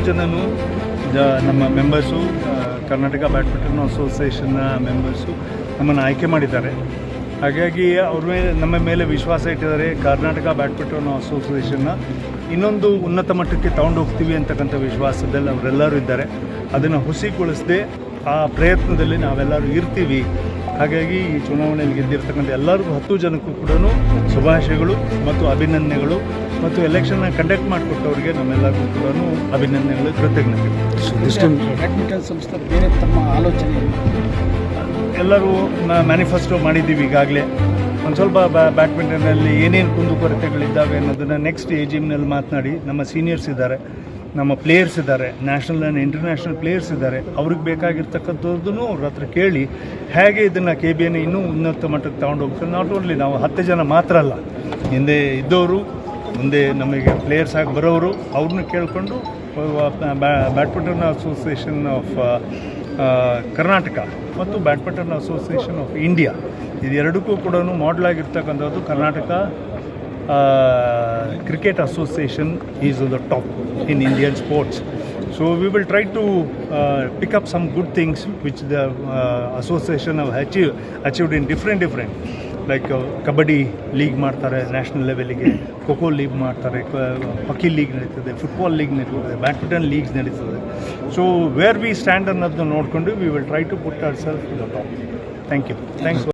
ಜನನು ನಮ್ಮ members, Karnataka badminton ಅಸೋಸಿಯೇಷನ್ನ members ನಮ್ಮನ್ನು ಆಯ್ಕೆ ಮಾಡಿದ್ದಾರೆ. ಹಾಗಾಗಿ ನಮ್ಮ ಮೇಲೆ ವಿಶ್ವಾಸ ಇಟ್ಟಿದ್ದಾರೆ. ಕರ್ನಾಟಕ ಬ್ಯಾಡ್ಮಿಂಟನ್ ಅಸೋಸಿಯೇಷನ್ನ ಇನ್ನೊಂದು ಉನ್ನತ ಮಟ್ಟಕ್ಕೆ ತಗೊಂಡು ಹೋಗ್ತೀವಿ ಅಂತಕ್ಕಂಥ ವಿಶ್ವಾಸದಲ್ಲಿ ಅವರೆಲ್ಲರೂ ಇದ್ದಾರೆ. ಅದನ್ನು ಹುಸಿಗೊಳಿಸದೆ ಆ ಪ್ರಯತ್ನದಲ್ಲಿ ನಾವೆಲ್ಲರೂ ಇರ್ತೀವಿ. ಹಾಗಾಗಿ ಈ ಚುನಾವಣೆಯಲ್ಲಿ ಗೆದ್ದಿರ್ತಕ್ಕಂಥ ಎಲ್ಲರಿಗೂ 10 ಜನಕ್ಕೂ ಕೂಡ ಶುಭಾಶಯಗಳು ಮತ್ತು ಅಭಿನಂದನೆಗಳು, ಮತ್ತು ಎಲೆಕ್ಷನ್ನ ಕಂಡಕ್ಟ್ ಮಾಡಿಕೊಟ್ಟವ್ರಿಗೆ ನಮ್ಮೆಲ್ಲರಿಗೂ ಕೂಡ ಅಭಿನಂದನೆಗಳು, ಕೃತಜ್ಞತೆ. ಬ್ಯಾಡ್ಮಿಂಟನ್ ಸಂಸ್ಥೆ ಬೇರೆ ತಮ್ಮ ಆಲೋಚನೆ ಎಲ್ಲರೂ ಮ್ಯಾನಿಫೆಸ್ಟೋ ಮಾಡಿದ್ದೀವಿ ಈಗಾಗಲೇ. ಒಂದು ಸ್ವಲ್ಪ ಬ್ಯಾಡ್ಮಿಂಟನ್ನಲ್ಲಿ ಏನೇನು ಕುಂದುಕೊರತೆಗಳಿದ್ದಾವೆ ಅನ್ನೋದನ್ನು ನೆಕ್ಸ್ಟ್ AGMನಲ್ಲಿ ಮಾತನಾಡಿ, ನಮ್ಮ ಸೀನಿಯರ್ಸ್ ಇದ್ದಾರೆ, ನಮ್ಮ ಪ್ಲೇಯರ್ಸ್ ಇದ್ದಾರೆ, ನ್ಯಾಷನಲ್ ಆ್ಯಂಡ್ ಇಂಟರ್ನ್ಯಾಷನಲ್ ಪ್ಲೇಯರ್ಸ್ ಇದ್ದಾರೆ, ಅವ್ರಿಗೆ ಬೇಕಾಗಿರ್ತಕ್ಕಂಥದ್ದನ್ನು ಅವ್ರ ಹತ್ರ ಕೇಳಿ ಹೇಗೆ ಇದನ್ನು KBN ಇನ್ನೂ ಉನ್ನತ ಮಟ್ಟಕ್ಕೆ ತಗೊಂಡು ಹೋಗ್ತಾರೆ. ನಾಟ್ ಓನ್ಲಿ ನಾವು 10 ಜನ ಮಾತ್ರ ಅಲ್ಲ, ಹಿಂದೆ ಇದ್ದವರು, ಮುಂದೆ ನಮಗೆ ಪ್ಲೇಯರ್ಸ್ ಆಗಿ ಬರೋರು, ಅವ್ರನ್ನ ಕೇಳಿಕೊಂಡು ಬ್ಯಾಡ್ಮಿಂಟನ್ ಅಸೋಸಿಯೇಷನ್ ಆಫ್ ಕರ್ನಾಟಕ ಮತ್ತು ಬ್ಯಾಡ್ಮಿಂಟನ್ ಅಸೋಸಿಯೇಷನ್ ಆಫ್ ಇಂಡಿಯಾ ಇದೆರಡಕ್ಕೂ ಕೂಡ ಮಾಡಲ್ ಆಗಿರ್ತಕ್ಕಂಥದ್ದು Karnataka Cricket Association is on the top in Indian sports. So we will try to pick up some good things which the association have achieved in different like Kabaddi league ಮಾಡ್ತಾರೆ, national ಲೆವೆಲ್ಗೆ kho kho league ಮಾಡ್ತಾರೆ, hockey league ನಡೀತದೆ, football league ನಡೀತದೆ, badminton leagues ನಡೀತದೆ. So where we stand ಅನ್ನೋದನ್ನ ನೋಡಿಕೊಂಡು we will try to put our self to the top. Thank you. Thanks.